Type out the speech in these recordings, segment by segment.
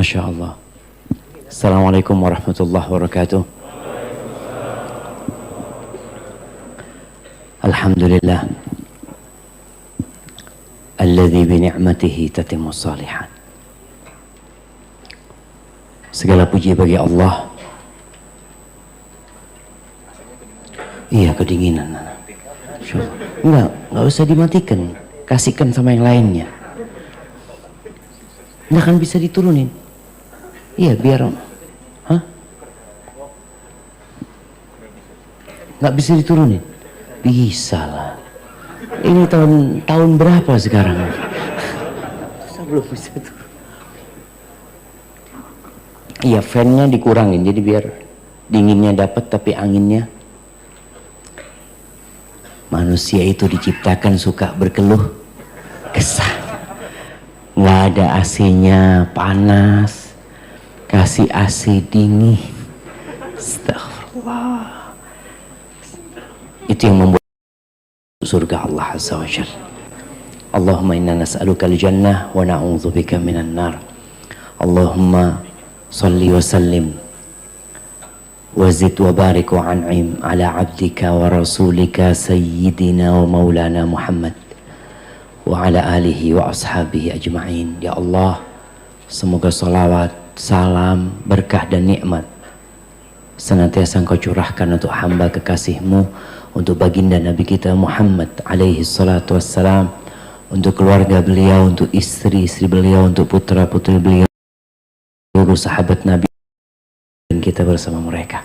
Masya Allah. Assalamualaikum warahmatullahi wabarakatuh. Alhamdulillah alladzi bi ni'matihi tatimmu shalihat. Segala puji bagi Allah. Iya, kedinginan. Enggak usah dimatikan, kasihkan sama yang lainnya. Nggak akan bisa diturunin. Iya, biar nggak bisa diturunin. Bisa lah. Ini tahun berapa sekarang? Belum bisa turun. Iya, fan-nya dikurangin jadi biar dinginnya dapat tapi anginnya. Manusia itu diciptakan suka berkeluh kesah. Nggak ada AC-nya panas, kasih AC dingin. Astagfirullah. Itu yang membuat surga Allah Azza wa Jalla. Allahumma inna nas'aluka al-jannah wa na'udzubika minan nar. Allahumma salli wa sallim wa zid wa barik wa an'im ala abdika wa rasulika sayyidina wa maulana Muhammad wa ala alihi wa ashabihi ajma'in. Ya Allah, semoga salawat, salam, berkah dan nikmat senantiasa Engkau curahkan untuk hamba kekasih-Mu, untuk baginda Nabi kita Muhammad alaihi salatu wassalam, untuk keluarga beliau, untuk istri-istri beliau, untuk putra-putri beliau, seluruh sahabat Nabi dan kita bersama mereka.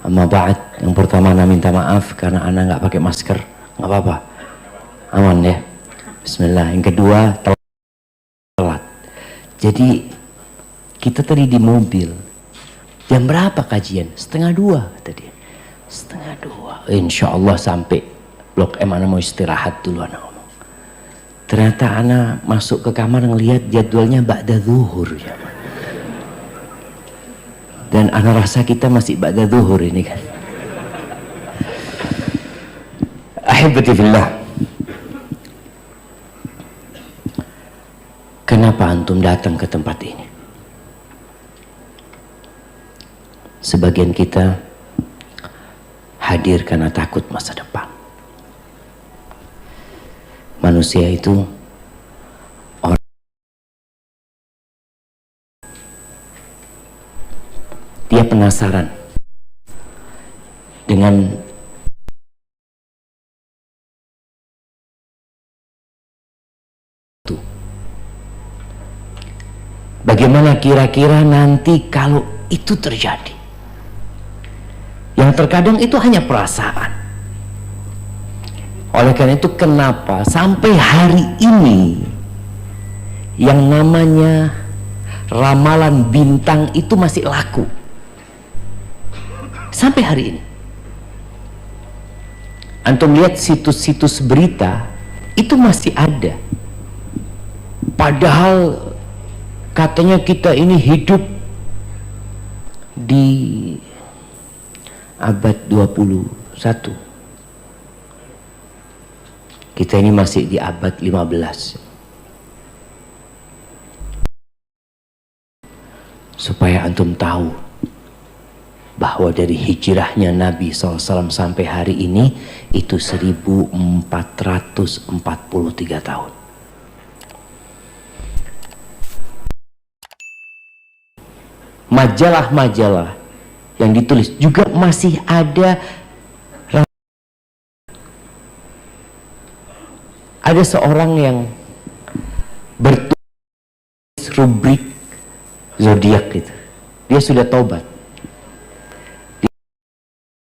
Amma ba'd, yang pertama ana minta maaf karena ana nggak pakai masker. Nggak apa-apa, aman ya. Bismillah. Yang kedua, telat. Jadi kita tadi di mobil, jam berapa kajian? 1:30 kata dia. 1:30. Insya Allah sampai Blok M. Ana mau istirahat dulu, ana ngomong. Ternyata ana masuk ke kamar ngelihat jadwalnya ba'da zuhur ya. Dan ana rasa kita masih ba'da zuhur ini kan. Ahibati fillah. Kenapa antum datang ke tempat ini? Sebagian kita hadir karena takut masa depan. Manusia itu dia penasaran dengan itu. Bagaimana kira-kira nanti kalau itu terjadi? Yang terkadang itu hanya perasaan. Oleh karena itu kenapa sampai hari ini yang namanya ramalan bintang itu masih laku? Sampai hari ini antum lihat situs-situs berita itu masih ada, padahal katanya kita ini hidup di abad 21, kita ini masih di abad 15. Supaya antum tahu bahwa dari hijrahnya Nabi SAW sampai hari ini itu 1443 tahun. Majalah-majalah yang ditulis juga masih ada. Ada seorang yang bertulis rubrik zodiak gitu, dia sudah taubat.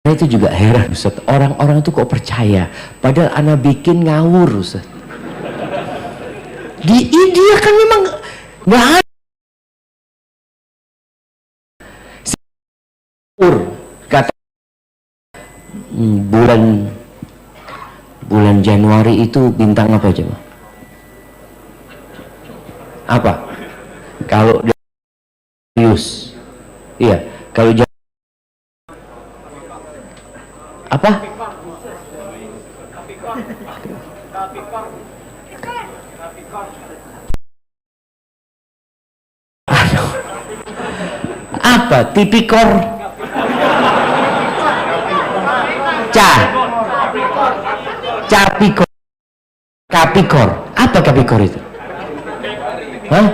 Itu juga heran Ustaz, orang-orang itu kok percaya padahal ana bikin ngawur Ustaz. Dia kan memang nggak ada kata bulan Januari itu bintang apa coba? Apa? Kalau Aquarius, iya. Kalau apa? Apa? Tipikor? Capikor? Kapikor? Apa kapikor itu? Hah?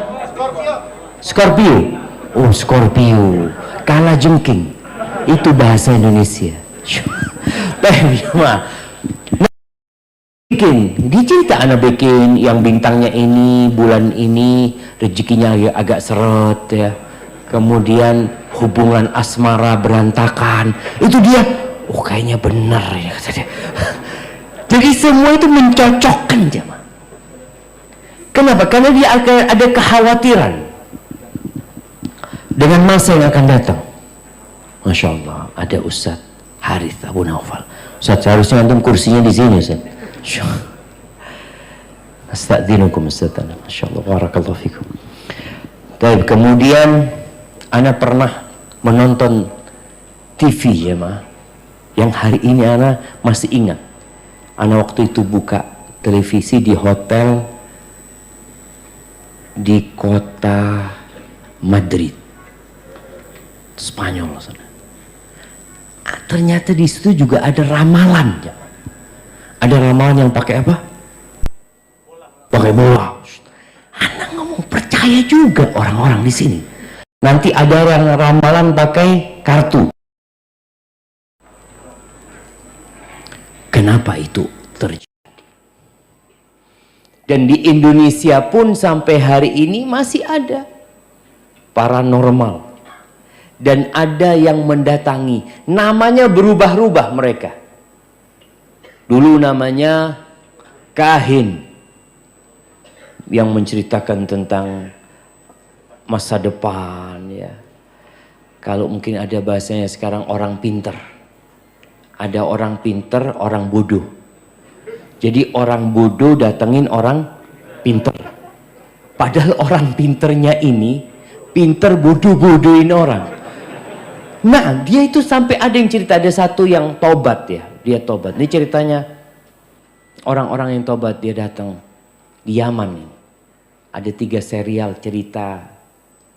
Scorpio. Oh, Scorpio. Kala jengking. Itu bahasa Indonesia. Dia cerita anak bikin yang bintangnya ini, bulan ini rezekinya agak seret ya. Kemudian hubungan asmara berantakan. Itu dia, oh kayaknya benar ya kata dia. Jadi semua itu mencocokkan jemaah. Kenapa? Karena dia akan ada kekhawatiran dengan masa yang akan datang. Masya Allah, ada Ustaz Harith Abu Naufal. Ustaz, harusnya antum kursinya di sini Ustaz. Astagfirullahaladzim Ustaz. Masya Allah, barakallahu fikum. Baik, kemudian ana pernah menonton TV ya ma, yang hari ini ana masih ingat. Ana waktu itu buka televisi di hotel di kota Madrid, Spanyol sana. Ternyata di situ juga ada ramalan. Ada ramalan yang pakai apa? Pakai bola. Anak ngomong percaya juga orang-orang di sini. Nanti ada yang ramalan pakai kartu. Kenapa itu terjadi? Dan di Indonesia pun sampai hari ini masih ada paranormal. Dan ada yang mendatangi. Namanya berubah-ubah mereka. Dulu namanya kahin. Yang menceritakan tentang masa depan ya. Kalau mungkin ada bahasanya sekarang orang pinter. Ada orang pinter, orang bodoh. Jadi orang bodoh datengin orang pinter. Padahal orang pinternya ini pinter bodoh-bodohin orang. Nah, dia itu sampai ada yang cerita, ada satu yang tobat ya. Dia tobat. Ini ceritanya orang-orang yang tobat, dia datang di Yaman ini. Ada 3 serial cerita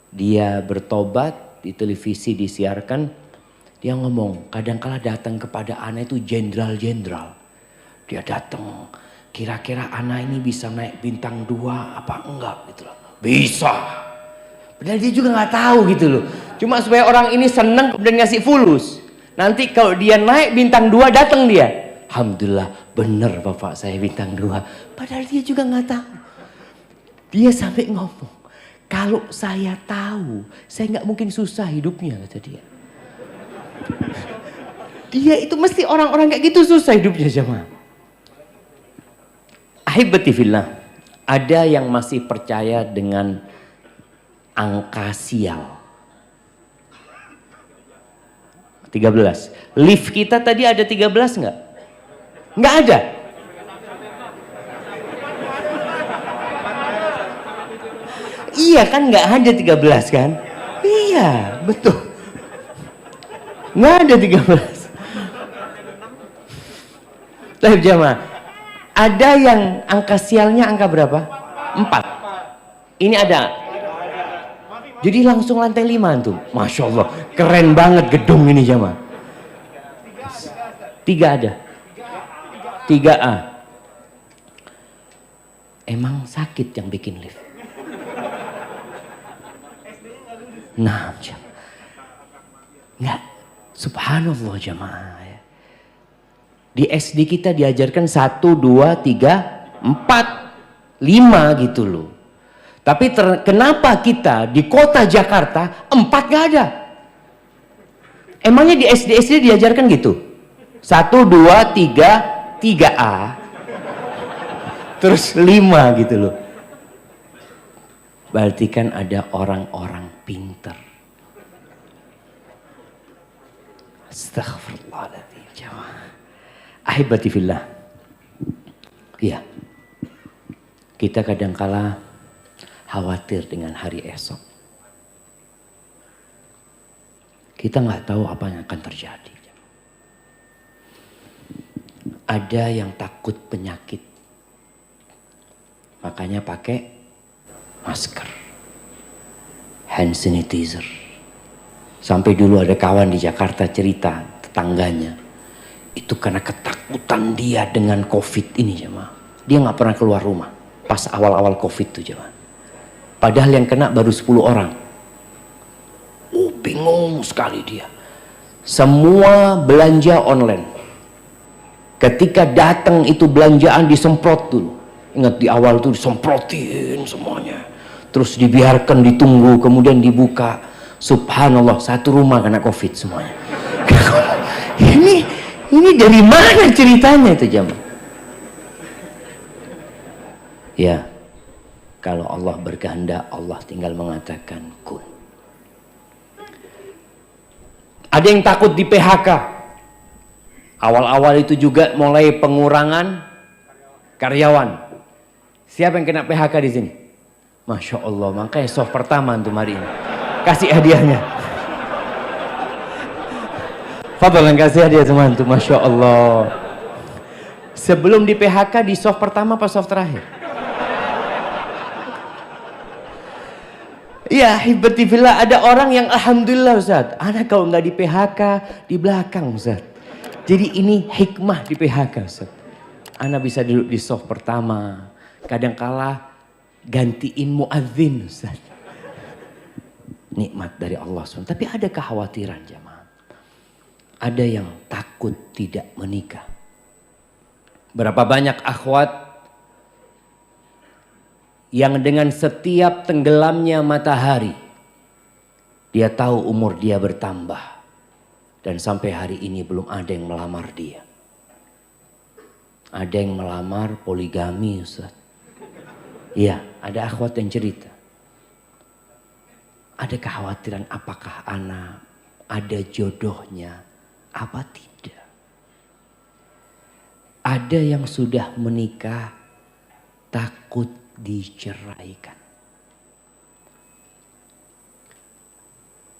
dia bertobat, di televisi disiarkan. Dia ngomong, kadangkala datang kepada ana itu jenderal-jenderal. Dia datang, kira-kira ana ini bisa naik bintang 2 apa enggak gitu loh. Bisa. Padahal dia juga nggak tahu gitu loh. Cuma supaya orang ini seneng kemudian ngasih fulus. Nanti kalau dia naik bintang 2 datang dia. Alhamdulillah bener bapak saya bintang 2. Padahal dia juga nggak tahu. Dia sampai ngomong, kalau saya tahu, saya nggak mungkin susah hidupnya kata dia. Dia itu mesti orang-orang kayak gitu susah hidupnya jemaah. Ahibati fillah, ada yang masih percaya dengan angka sial. 13. Lift kita tadi ada 13 nggak? Nggak ada. Iya kan nggak ada 13 kan? Iya betul. Nggak ada 13. Tapi jemaah, ada yang angka sialnya angka berapa? 4. Ini ada. Jadi langsung lantai 5 tuh. Masya Allah, keren banget gedung ini jemaah. 3 ada. 3A. Emang sakit yang bikin lift. Nah, enggak. Subhanallah jemaah ya. Di SD kita diajarkan 1, 2, 3, 4, 5 gitu loh. Tapi kenapa kita di kota Jakarta 4 gak ada? Emangnya di SD diajarkan gitu? 1, 2, 3, 3A. Terus 5 gitu loh. Berarti kan ada orang-orang pinter. Astaghfirullahaladzim. Ahibati fillah. Iya. Kita kadangkala khawatir dengan hari esok. Kita nggak tahu apa yang akan terjadi. Ada yang takut penyakit. Makanya pakai masker, hand sanitizer. Sampai dulu ada kawan di Jakarta cerita, tetangganya itu karena ketakutan dia dengan COVID ini jemaah, dia nggak pernah keluar rumah pas awal-awal COVID itu jemaah. Padahal yang kena baru 10 orang. Bingung sekali dia. Semua belanja online. Ketika datang itu belanjaan disemprot dulu. Ingat di awal tuh disemprotin semuanya. Terus dibiarkan ditunggu, kemudian dibuka. Subhanallah, satu rumah kena COVID semuanya. Ini dari mana ceritanya itu jemaah? Ya, kalau Allah berkehendak, Allah tinggal mengatakan kun. Ada yang takut di PHK. Awal-awal itu juga mulai pengurangan karyawan. Siapa yang kena PHK di sini? Masya Allah, makanya soft pertama untuk hari ini. Kasih hadiahnya. Fadlan kasih hadiah teman tuh, Masya Allah. Sebelum di PHK di soft pertama apa soft terakhir? Ya hibati fillah, ada orang yang alhamdulillah Ustaz, anak kalau nggak di PHK di belakang Ustaz. Jadi ini hikmah di PHK Ustaz. Anak bisa duduk di soft pertama, kadangkala gantiin muadzin Ustaz. Nikmat dari Allah SWT. Tapi ada kekhawatiran jamaah. Ada yang takut tidak menikah. Berapa banyak akhwat yang dengan setiap tenggelamnya matahari dia tahu umur dia bertambah dan sampai hari ini belum ada yang melamar dia. Ada yang melamar poligami Ustaz. Iya, ada akhwat yang cerita. Ada kekhawatiran apakah anak ada jodohnya apa tidak. Ada yang sudah menikah takut diceraikan.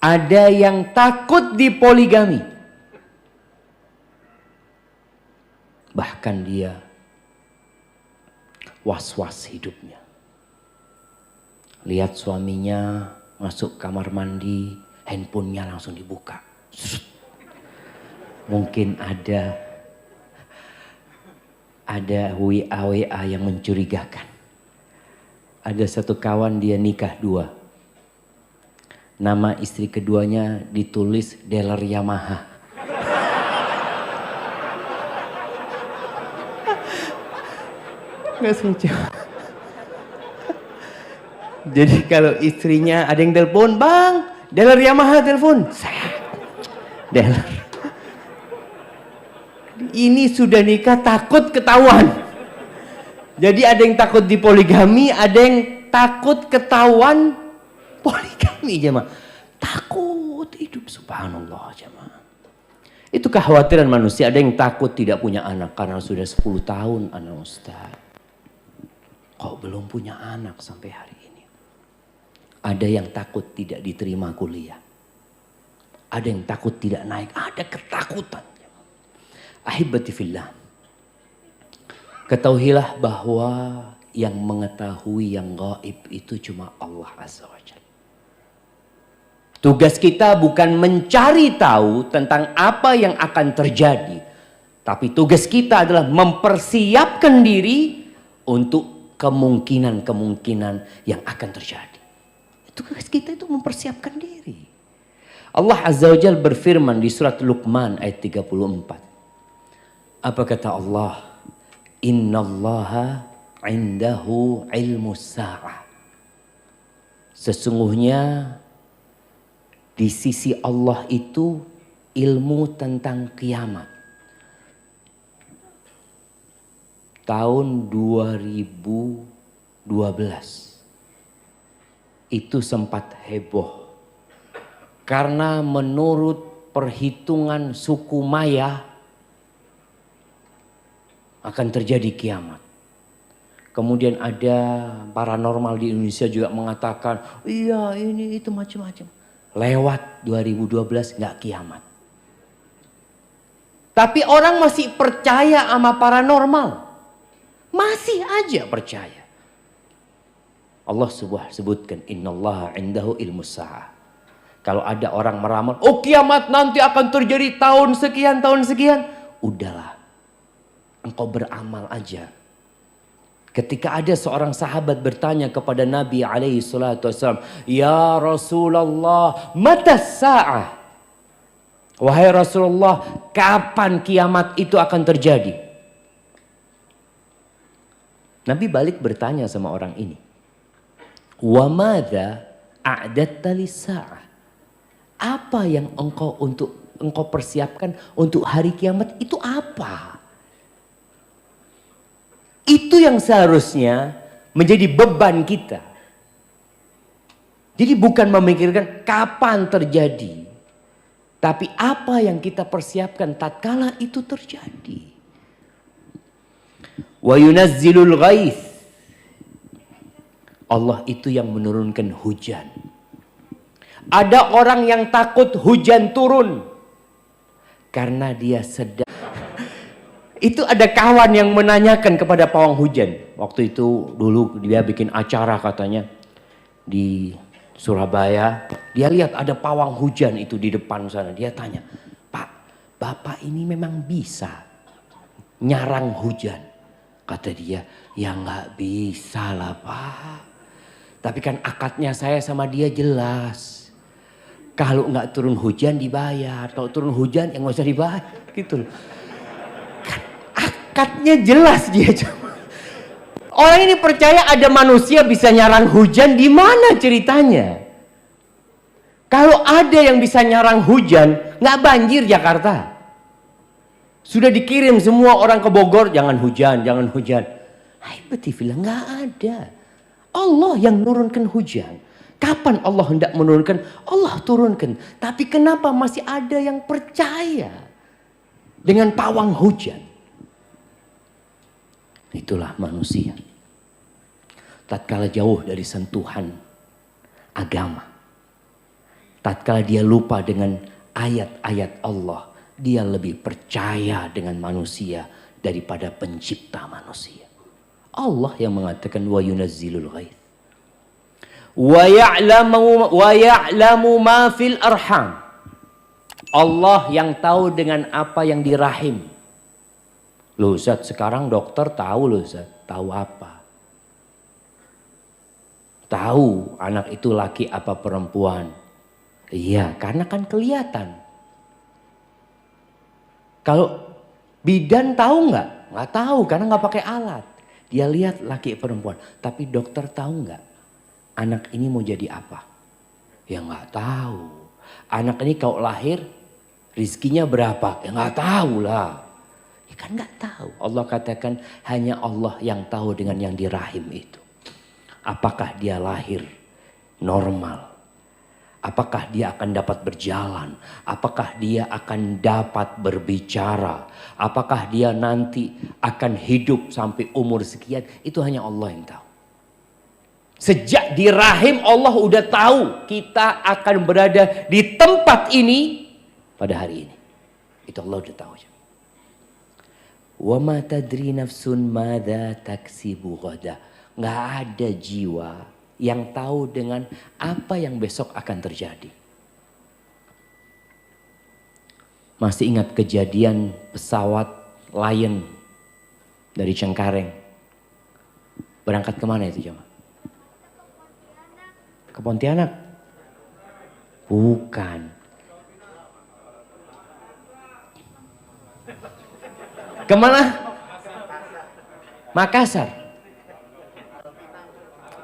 Ada yang takut dipoligami. Bahkan dia was-was hidupnya. Lihat suaminya masuk kamar mandi, handphonenya langsung dibuka. Mungkin ada WA yang mencurigakan. Ada satu kawan dia nikah 2. Nama istri keduanya ditulis dealer Yamaha. Nggak lucu. Jadi kalau istrinya ada yang telepon, bang, dealer Yamaha telepon. Dealer. Ini sudah nikah takut ketahuan. Jadi ada yang takut dipoligami, ada yang takut ketahuan poligami jemaah. Takut hidup subhanallah jemaah. Itu kekhawatiran manusia. Ada yang takut tidak punya anak karena sudah 10 tahun anak Ustaz. Kok belum punya anak sampai hari ini? Ada yang takut tidak diterima kuliah. Ada yang takut tidak naik. Ada ketakutan. Ahibati fillah. Ketahuilah bahwa yang mengetahui yang gaib itu cuma Allah Azza wa Jalla. Tugas kita bukan mencari tahu tentang apa yang akan terjadi. Tapi tugas kita adalah mempersiapkan diri untuk kemungkinan-kemungkinan yang akan terjadi. Tugas kita itu mempersiapkan diri. Allah Azza wa Jalla berfirman di surat Luqman ayat 34. Apa kata Allah? Innallaha indahu ilmus sa'ah. Sesungguhnya di sisi Allah itu ilmu tentang kiamat. Tahun 2012 itu sempat heboh. Karena menurut perhitungan suku Maya akan terjadi kiamat. Kemudian ada paranormal di Indonesia juga mengatakan, iya ini itu macam-macam. Lewat 2012 nggak kiamat. Tapi orang masih percaya sama paranormal. Masih aja percaya. Allah sebutkan innallaha indahu ilmus sa'ah. Kalau ada orang meramal, oh kiamat nanti akan terjadi tahun sekian, udahlah, engkau beramal aja. Ketika ada seorang sahabat bertanya kepada Nabi alaihi salatu wassalam, ya Rasulullah, mata sa'ah? Wahai Rasulullah, kapan kiamat itu akan terjadi? Nabi balik bertanya sama orang ini, wa madza a'datta lis-sa'ah? Apa yang engkau persiapkan untuk hari kiamat itu apa? Itu yang seharusnya menjadi beban kita. Jadi bukan memikirkan kapan terjadi, tapi apa yang kita persiapkan tatkala itu terjadi. Wa yunazzilul ghaits. Allah itu yang menurunkan hujan. Ada orang yang takut hujan turun karena dia sedang. Itu ada kawan yang menanyakan kepada pawang hujan. Waktu itu dulu dia bikin acara katanya di Surabaya. Dia lihat ada pawang hujan itu di depan sana. Dia tanya, Pak, Bapak ini memang bisa nyarang hujan? Kata dia, ya nggak bisa lah Pak. Tapi kan akadnya saya sama dia jelas. Kalau nggak turun hujan dibayar. Kalau turun hujan yang nggak usah dibayar. Gitu loh. Akadnya jelas dia. Orang ini percaya ada manusia bisa nyarang hujan, di mana ceritanya? Kalau ada yang bisa nyarang hujan, nggak banjir Jakarta. Sudah dikirim semua orang ke Bogor, jangan hujan, jangan hujan. Hai betifillah, nggak ada. Allah yang menurunkan hujan. Kapan Allah hendak menurunkan? Allah turunkan. Tapi kenapa masih ada yang percaya dengan pawang hujan? Itulah manusia. Tatkala jauh dari sentuhan agama, tatkala dia lupa dengan ayat-ayat Allah, dia lebih percaya dengan manusia daripada pencipta manusia. Allah yang mengatakan wa yunazzilul ghaits wa ya'lamu ma fil arham. Allah yang tahu dengan apa yang di rahim. Loh Ustaz, sekarang dokter tahu loh Ustaz. Tahu apa? Tahu anak itu laki apa perempuan. Iya, karena kan kelihatan. Kalau bidan tahu nggak? Nggak tahu karena nggak pakai alat. Dia lihat laki perempuan. Tapi dokter tahu nggak? Anak ini mau jadi apa? Ya nggak tahu. Anak ini kalau lahir rizkinya berapa? Ya nggak tahu lah. Kan nggak tahu. Allah katakan hanya Allah yang tahu dengan yang di rahim itu. Apakah dia lahir normal? Apakah dia akan dapat berjalan? Apakah dia akan dapat berbicara? Apakah dia nanti akan hidup sampai umur sekian? Itu hanya Allah yang tahu. Sejak di rahim Allah udah tahu kita akan berada di tempat ini pada hari ini. Itu Allah udah tahu. Wa ma tadri nafsun madza taksibu ghada. Nggak ada jiwa yang tahu dengan apa yang besok akan terjadi. Masih ingat kejadian pesawat Lion dari Cengkareng berangkat kemana itu jemaah? Ke Pontianak? Bukan. Kemana? Makassar.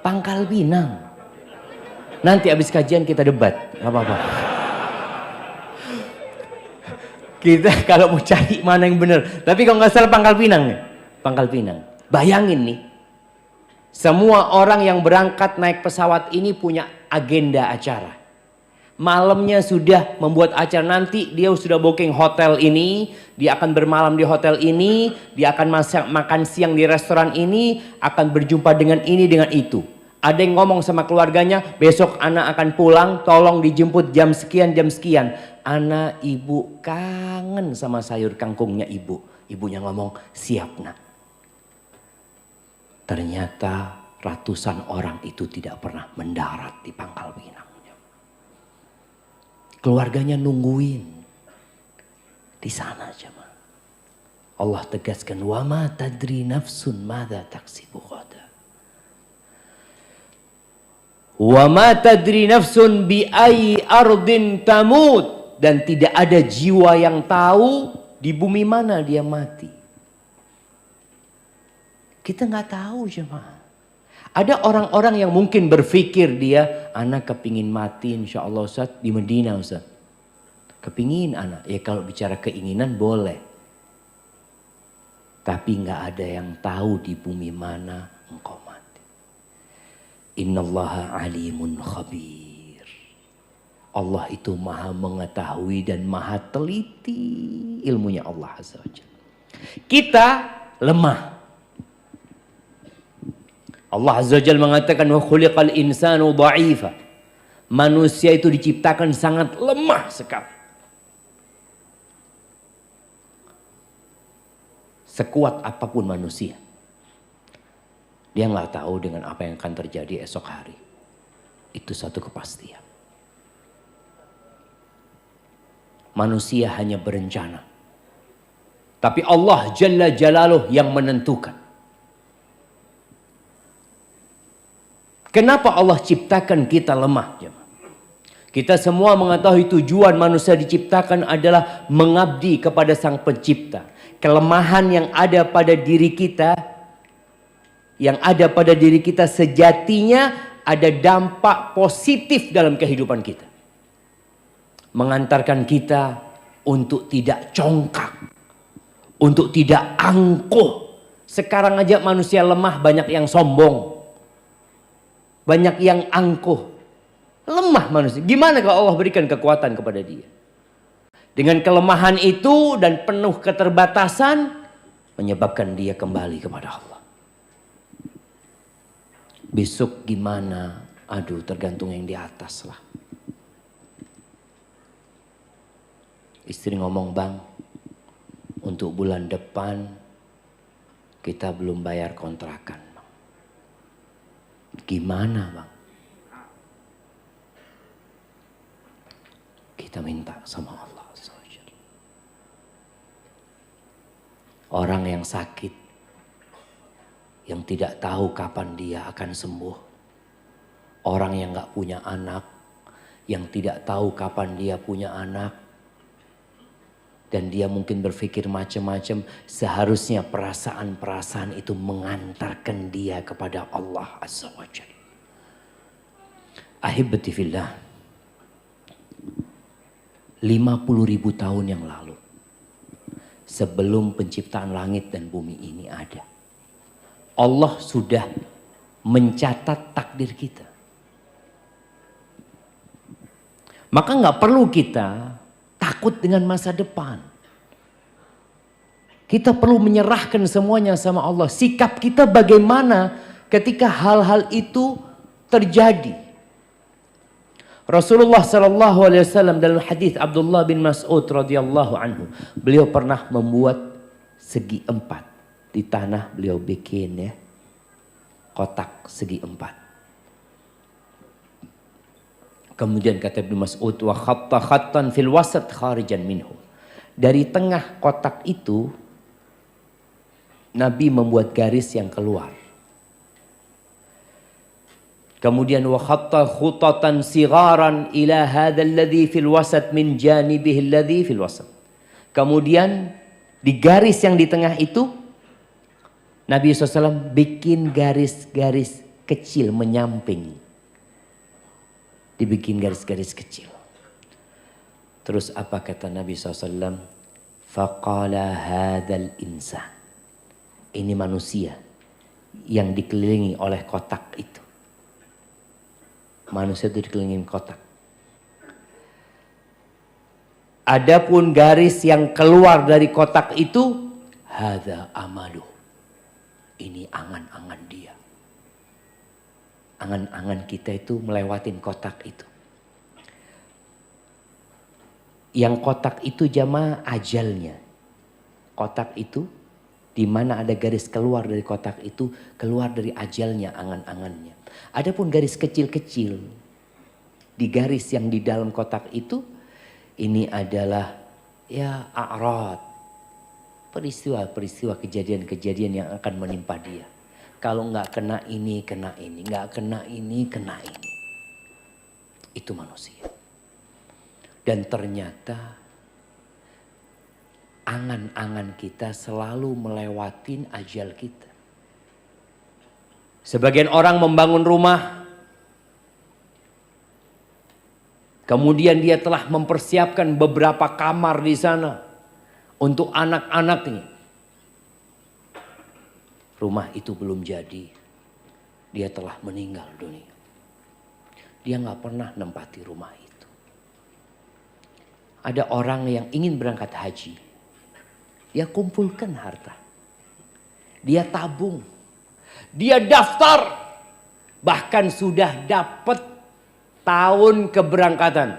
Pangkal Pinang. Nanti habis kajian kita debat. Gak apa-apa. Kita kalau mau cari mana yang benar. Tapi kalau nggak salah Pangkal Pinang nih. Pangkal Pinang. Bayangin nih. Semua orang yang berangkat naik pesawat ini punya agenda acara. Malamnya sudah membuat acara, nanti dia sudah booking hotel ini, dia akan bermalam di hotel ini, dia akan makan siang di restoran ini, akan berjumpa dengan ini dengan itu. Ada yang ngomong sama keluarganya, besok anak akan pulang, tolong dijemput jam sekian, jam sekian. Anak ibu kangen sama sayur kangkungnya ibu. Ibunya ngomong, siap nak. Ternyata ratusan orang itu tidak pernah mendarat di Pangkal Pinang. Keluarganya nungguin. Di sana jemaah. Allah tegaskan, wa ma tadri nafsun madza taksibu ghadan. Wa ma tadri nafsun bi ayyi ardin tamut, dan tidak ada jiwa yang tahu di bumi mana dia mati. Kita nggak tahu jemaah. Ada orang-orang yang mungkin berpikir dia, anak kepingin mati insya Allah Ustaz di Medina Ustaz. Kepingin anak, ya kalau bicara keinginan boleh. Tapi nggak ada yang tahu di bumi mana engkau mati. Innallaha alimun khabir. Allah itu maha mengetahui dan maha teliti ilmunya Allah Azza wa Jalla. Kita lemah. Allah Azza wa Jalla mengatakan wa khuliqal insanu dha'ifa. Manusia itu diciptakan sangat lemah sekali. Sekuat apapun manusia, dia nggak tahu dengan apa yang akan terjadi esok hari. Itu satu kepastian. Manusia hanya berencana. Tapi Allah Jalla Jalaluh yang menentukan. Kenapa Allah ciptakan kita lemah? Kita semua mengetahui tujuan manusia diciptakan adalah mengabdi kepada Sang Pencipta. Kelemahan yang ada pada diri kita, sejatinya ada dampak positif dalam kehidupan kita. Mengantarkan kita untuk tidak congkak, untuk tidak angkuh. Sekarang aja manusia lemah, banyak yang sombong, banyak yang angkuh. Lemah manusia. Gimana kalau Allah berikan kekuatan kepada dia? Dengan kelemahan itu dan penuh keterbatasan, menyebabkan dia kembali kepada Allah. Besok gimana? Aduh, tergantung yang di atas lah. Istri ngomong, bang, untuk bulan depan kita belum bayar kontrakan. Gimana bang? Kita minta sama Allah. Orang yang sakit, yang tidak tahu kapan dia akan sembuh. Orang yang gak punya anak, yang tidak tahu kapan dia punya anak. Dan dia mungkin berpikir macam-macam. Seharusnya perasaan-perasaan itu mengantarkan dia kepada Allah Azza wa Jalla. Ahibati fillah. 50.000 tahun yang lalu, sebelum penciptaan langit dan bumi ini ada, Allah sudah mencatat takdir kita. Maka nggak perlu kita takut dengan masa depan. Kita perlu menyerahkan semuanya sama Allah. Sikap kita bagaimana ketika hal-hal itu terjadi? Rasulullah sallallahu alaihi wasallam dalam hadis Abdullah bin Mas'ud radhiyallahu anhu, beliau pernah membuat segi 4 di tanah. Beliau bikin ya kotak segi 4. Kemudian kata Ibnu Mas'ud, wa khatta khattan fil wasat kharijan minhu. Dari tengah kotak itu Nabi membuat garis yang keluar. Kemudian wa khatta khutatan sigharan ila hadzal ladzi fil wasat min janibihi alladzi fil wasat. Kemudian di garis yang di tengah itu Nabi SAW bikin garis-garis kecil menyamping. Dibikin garis-garis kecil. Terus apa kata Nabi SAW? Faqala hadzal insan. Ini manusia yang dikelilingi oleh kotak itu. Manusia itu dikelilingi kotak. Adapun garis yang keluar dari kotak itu, hadza amaluh. Ini angan-angan dia. Angan-angan kita itu melewatin kotak itu. Yang kotak itu jamaah ajalnya. Kotak itu di mana ada garis keluar dari kotak itu, keluar dari ajalnya, angan-angannya. Adapun garis kecil-kecil di garis yang di dalam kotak itu Ini adalah ya a'rad, peristiwa-peristiwa, kejadian-kejadian yang akan menimpa dia. Kalau nggak kena ini, nggak kena ini, kena ini. Itu manusia. Dan ternyata angan-angan kita selalu melewatin ajal kita. Sebagian orang membangun rumah, kemudian dia telah mempersiapkan beberapa kamar di sana untuk anak-anaknya. Rumah itu belum jadi, dia telah meninggal dunia. Dia nggak pernah nempati rumah itu. Ada orang yang ingin berangkat haji, dia kumpulkan harta, dia tabung, dia daftar, bahkan sudah dapat tahun keberangkatan.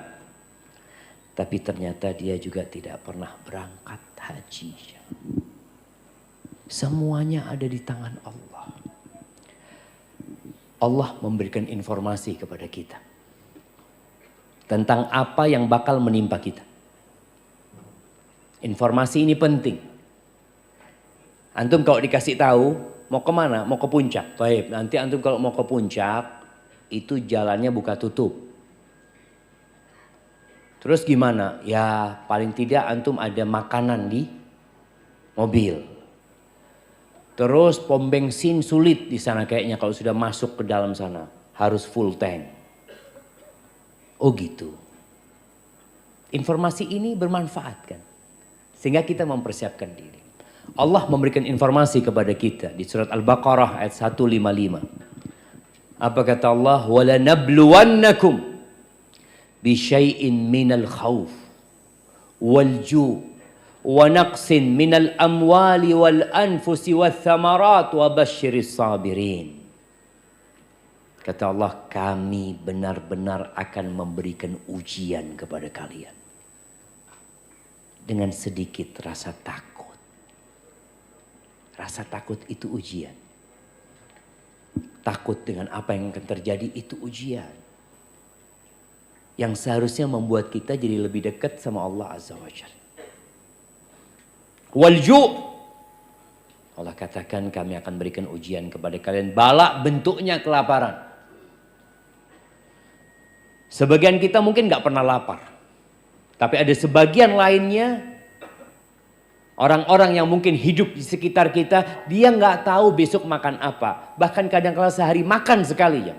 Tapi ternyata dia juga tidak pernah berangkat haji. Semuanya ada di tangan Allah. Allah memberikan informasi kepada kita tentang apa yang bakal menimpa kita. Informasi ini penting. Antum kalau dikasih tahu mau kemana? Mau ke puncak. Baik, nanti antum kalau mau ke puncak itu jalannya buka tutup. Terus gimana? Ya paling tidak antum ada makanan di mobil. Terus pom bensin sulit di sana kayaknya kalau sudah masuk ke dalam sana. Harus full tank. Oh gitu. Informasi ini bermanfaat kan? Sehingga kita mempersiapkan diri. Allah memberikan informasi kepada kita di surat Al-Baqarah ayat 155. Apa kata Allah? وَلَنَبْلُوَنَّكُمْ بِشَيْءٍ مِّنَ الْخَوْفِ وَالْجُوعِ وَنَقْصٍ مِّنَ الْأَمْوَالِ وَالْأَنْفُسِ وَالثَّمَرَاتِ وَبَشِّرِ الصَّابِرِينَ. Kata Allah, kami benar-benar akan memberikan ujian kepada kalian. Dengan sedikit rasa takut. Rasa takut itu ujian. Takut dengan apa yang akan terjadi itu ujian. Yang seharusnya membuat kita jadi lebih dekat sama Allah Azza wa Jalla. Walju'. Allah katakan kami akan berikan ujian kepada kalian. Bala bentuknya kelaparan. Sebagian kita mungkin gak pernah lapar. Tapi ada sebagian lainnya, orang-orang yang mungkin hidup di sekitar kita, dia nggak tahu besok makan apa. Bahkan kadang-kala sehari makan sekali ya.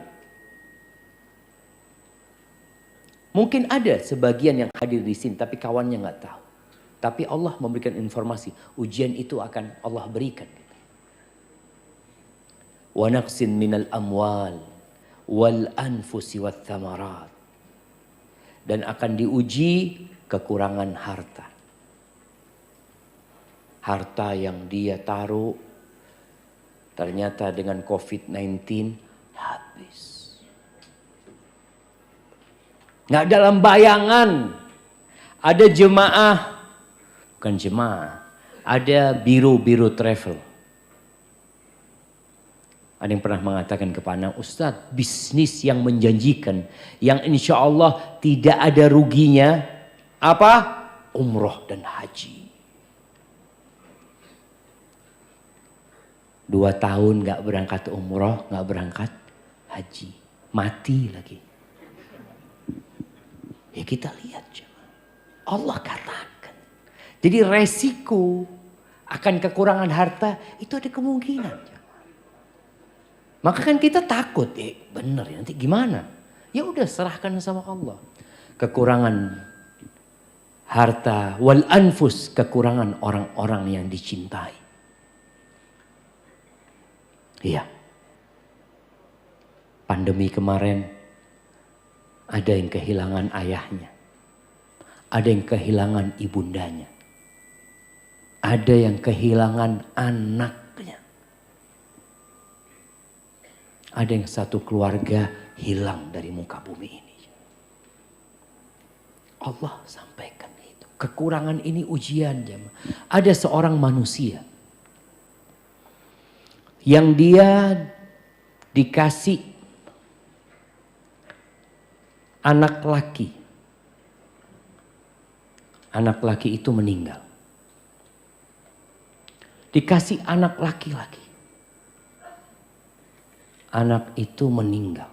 Mungkin ada sebagian yang hadir di sini, tapi kawannya nggak tahu. Tapi Allah memberikan informasi, ujian itu akan Allah berikan. Wa naqsin minal amwal wal anfusi wat thamarat. Dan akan diuji kekurangan harta. Harta yang dia taruh ternyata dengan COVID-19 habis. Nggak dalam bayangan ada jemaah, bukan jemaah, ada biro-biro travel. Ada yang pernah mengatakan kepada Ustadz, bisnis yang menjanjikan, yang insya Allah tidak ada ruginya, apa? Umroh dan haji. 2 tahun gak berangkat umroh, gak berangkat haji. Mati lagi. Ya kita lihat. Allah katakan. Jadi resiko akan kekurangan harta itu ada kemungkinan. Maka kan kita takut, bener ya nanti gimana? Ya udah serahkan sama Allah. Kekurangan harta wal anfus, kekurangan orang-orang yang dicintai. Iya. Pandemi kemarin ada yang kehilangan ayahnya. Ada yang kehilangan ibundanya. Ada yang kehilangan anaknya. Ada yang satu keluarga hilang dari muka bumi ini. Allah sampaikan itu. Kekurangan ini ujian. Ada seorang manusia yang dia dikasih anak laki. anak laki itu meninggal. Dikasih anak laki-laki. Anak itu meninggal.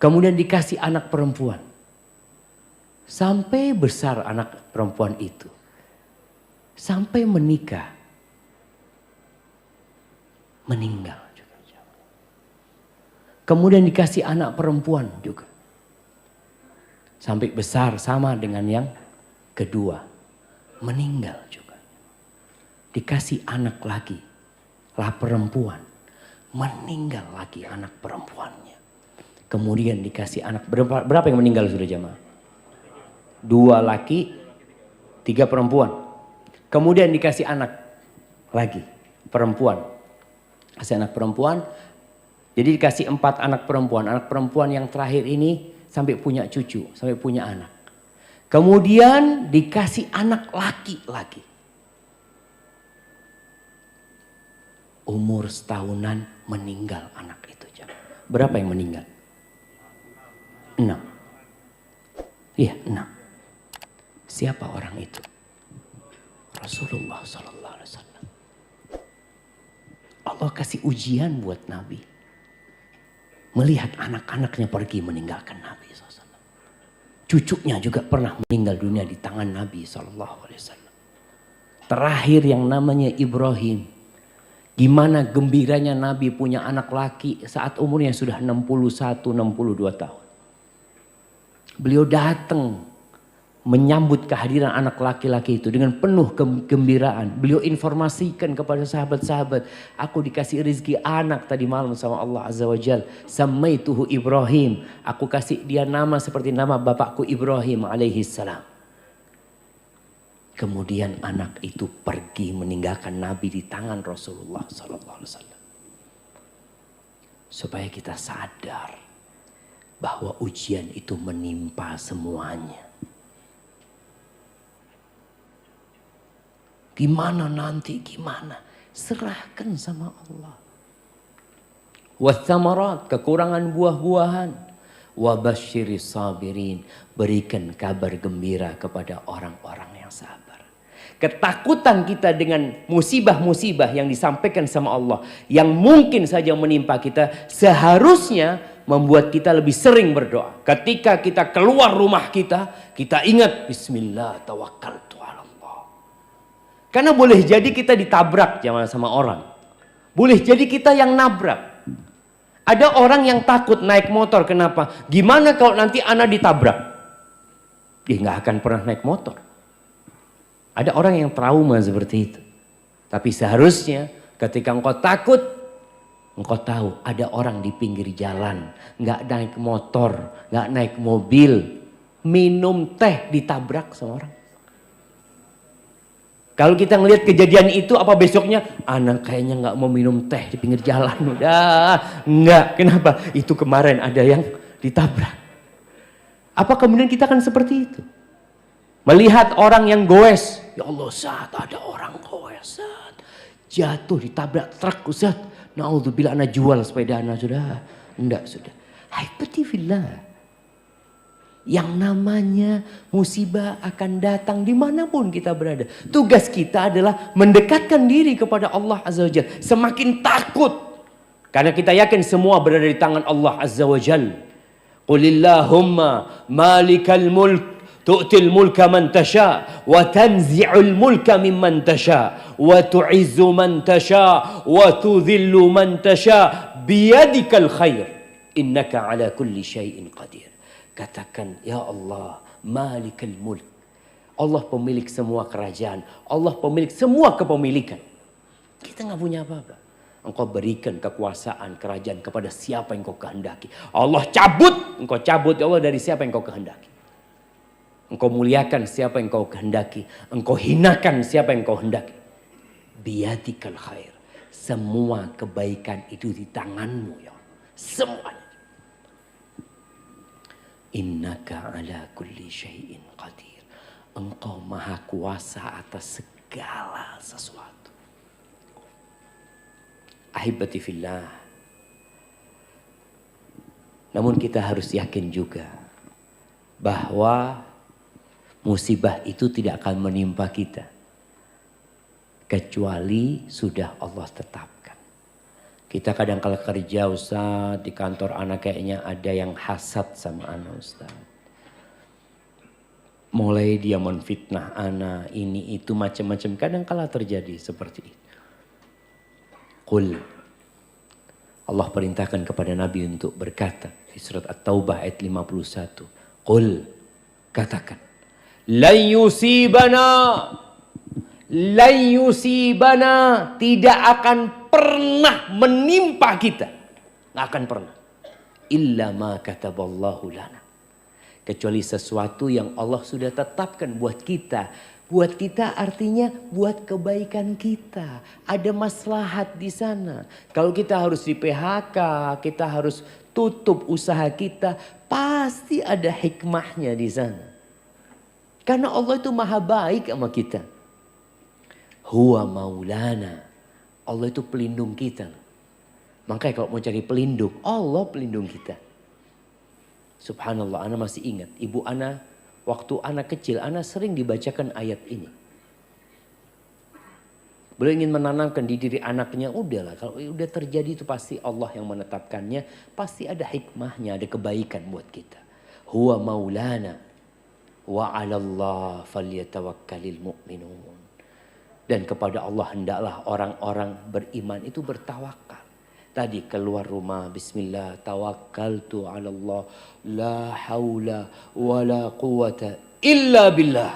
Kemudian dikasih anak perempuan. Sampai besar anak perempuan itu. Sampai menikah. Meninggal juga. Kemudian dikasih anak perempuan juga. Sampai besar sama dengan yang kedua. Meninggal juga. Dikasih anak lagi. Lah perempuan. Meninggal lagi anak perempuannya. Kemudian dikasih anak. Berapa yang meninggal sudah jamaah? 2 laki, 3 perempuan. Kemudian dikasih anak lagi. Perempuan. Kasih anak perempuan. Jadi dikasih 4 anak perempuan. Anak perempuan yang terakhir ini sampai punya cucu. Sampai punya anak. Kemudian dikasih anak laki lagi. Umur setahunan meninggal anak itu. Berapa yang meninggal? 6. Iya, 6. Siapa orang itu? Rasulullah sallallahu alaihi wasallam. Allah kasih ujian buat Nabi. Melihat anak-anaknya pergi meninggalkan Nabi SAW. Cucunya juga pernah meninggal dunia di tangan Nabi SAW. Terakhir yang namanya Ibrahim. Gimana gembiranya Nabi punya anak laki saat umurnya sudah 61-62 tahun. Beliau datang menyambut kehadiran anak laki-laki itu dengan penuh kegembiraan. Beliau informasikan kepada sahabat-sahabat, aku dikasih rezeki anak tadi malam sama Allah Azza wa Jal. Samaituhu Ibrahim. Aku kasih dia nama seperti nama bapakku Ibrahim alaihi salam. Kemudian anak itu pergi meninggalkan Nabi di tangan Rasulullah sallallahu alaihi wasallam. Supaya kita sadar bahwa ujian itu menimpa semuanya. Gimana nanti, gimana? Serahkan sama Allah. Wathamarat, kekurangan buah-buahan. Wabasyiris sabirin, berikan kabar gembira kepada orang-orang yang sabar. Ketakutan kita dengan musibah-musibah yang disampaikan sama Allah, yang mungkin saja menimpa kita, seharusnya membuat kita lebih sering berdoa. Ketika kita keluar rumah kita ingat Bismillah tawakkaltu. Karena boleh jadi kita ditabrak jangan sama orang. Boleh jadi kita yang nabrak. Ada orang yang takut naik motor. Kenapa? Gimana kalau nanti anak ditabrak? Dia nggak akan pernah naik motor. Ada orang yang trauma seperti itu. Tapi seharusnya ketika engkau takut, engkau tahu ada orang di pinggir jalan. Nggak naik motor, nggak naik mobil. Minum teh ditabrak sama orang. Kalau kita ngelihat kejadian itu, apa besoknya? Anak kayaknya nggak mau minum teh di pinggir jalan. Udah, nggak. Kenapa? Itu kemarin ada yang ditabrak. Apa kemudian kita akan seperti itu? Melihat orang yang goes. Ya Allah, saat ada orang goes. Saat jatuh ditabrak truk. Ustaz, na'udzubillah anak jual sepeda anak. Sudah. Enggak, sudah. Haibati-fillah. Yang namanya musibah akan datang dimanapun kita berada. Tugas kita adalah mendekatkan diri kepada Allah Azza wa Jal. Semakin takut. Karena kita yakin semua berada di tangan Allah Azza wa Jal. Qulillahumma malikal mulk. Tu'til mulka man tasha. Wa tanzi'ul mulka mimman tasha. Wa tu'izzu man tasha. Wa tudhillu man tasha. Biyadikal khair. Innaka ala kulli syai'in qadir. Katakan, ya Allah, malikal mulk. Allah pemilik semua kerajaan. Allah pemilik semua kepemilikan. Kita nggak punya apa-apa. Engkau berikan kekuasaan kerajaan kepada siapa yang kau kehendaki. Allah cabut, engkau cabut ya Allah dari siapa yang kau kehendaki. Engkau muliakan siapa yang kau kehendaki. Engkau hinakan siapa yang kau hendaki. Biyadikal khair. Semua kebaikan itu di tanganmu ya Allah. Semuanya. Innaka ala kulli syai'in qadir. Engkau maha kuasa atas segala sesuatu. Ahibati fillah. Namun kita harus yakin juga bahwa musibah itu tidak akan menimpa kita kecuali sudah Allah tetapkan. Kita kadang kala kerja Ustaz, di kantor anak kayaknya ada yang hasad sama anak Ustaz. Mulai dia menfitnah anak, ini itu macam-macam, kadang kala terjadi seperti itu. Qul, Allah perintahkan kepada Nabi untuk berkata di surat At-Taubah ayat 51. Qul, katakan, lan yusibana, tidak akan pernah menimpa kita. Nggak akan pernah. Illa ma kataballahu lana. Kecuali sesuatu yang Allah sudah tetapkan buat kita. Buat kita artinya buat kebaikan kita. Ada maslahat di sana. Kalau kita harus di PHK, kita harus tutup usaha kita, pasti ada hikmahnya di sana. Karena Allah itu maha baik sama kita. Huwa maulana. Allah itu pelindung kita. Makanya kalau mau cari pelindung, Allah pelindung kita. Subhanallah, ana masih ingat. Ibu ana, waktu anak kecil, ana sering dibacakan ayat ini. Beliau ingin menanamkan di diri anaknya, udahlah kalau udah terjadi itu pasti Allah yang menetapkannya. Pasti ada hikmahnya, ada kebaikan buat kita. Huwa maulana. Wa 'alallah falyatawakkalul mu'minun. Dan kepada Allah hendaklah orang-orang beriman itu bertawakal. Tadi keluar rumah, bismillah, tawakkaltu 'ala Allah, la haula wala quwata illa billah.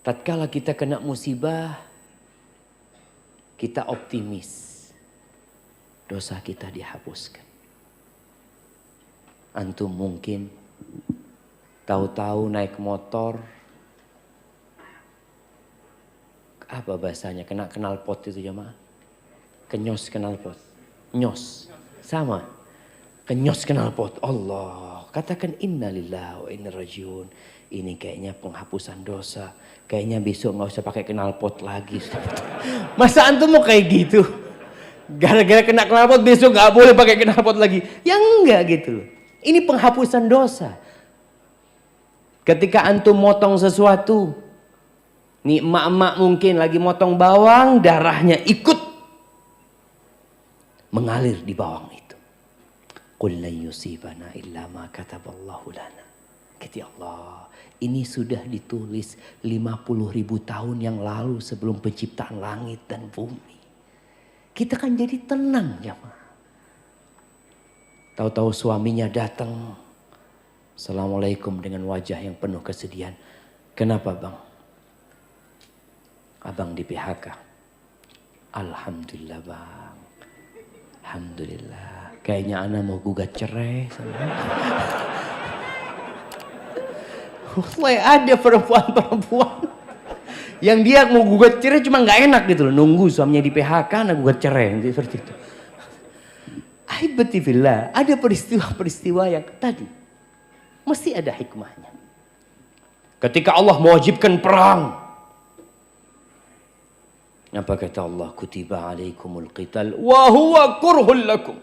Tatkala kita kena musibah, kita optimis. Dosa kita dihapuskan. Antum mungkin tahu-tahu naik motor, apa bahasanya, kena knalpot itu jemaah? Kenyos knalpot. Nyos. Sama. Kenyos knalpot. Allah. Katakan innalillahi wa inna rajiun. Ini kayaknya penghapusan dosa. Kayaknya besok gak usah pakai knalpot lagi. Masa antum mau kayak gitu? Gara-gara kena knalpot besok gak boleh pakai knalpot lagi. Ya enggak gitu loh. Ini penghapusan dosa. Ketika antum motong sesuatu. Nih emak-emak mungkin lagi motong bawang. Darahnya ikut mengalir di bawang itu. Qul lan yusibana illa ma kataballahu lana. Kata Allah, ini sudah ditulis 50.000 tahun yang lalu sebelum penciptaan langit dan bumi. Kita kan jadi tenang jemaah. Tahu-tahu suaminya datang, Assalamualaikum dengan wajah yang penuh kesedihan. Kenapa bang? Abang di PHK. Alhamdulillah bang. Alhamdulillah. Kayaknya ana mau gugat cerai. Mulai ada perempuan-perempuan yang dia mau gugat cerai cuma nggak enak gitu loh. Nunggu suaminya di PHK, ana gugat cerai seperti itu. Aibatifillah, ada peristiwa-peristiwa yang tadi mesti ada hikmahnya. Ketika Allah mewajibkan perang, apa kata Allah? Kutiba alaikumul qital wa huwa kurhul lakum.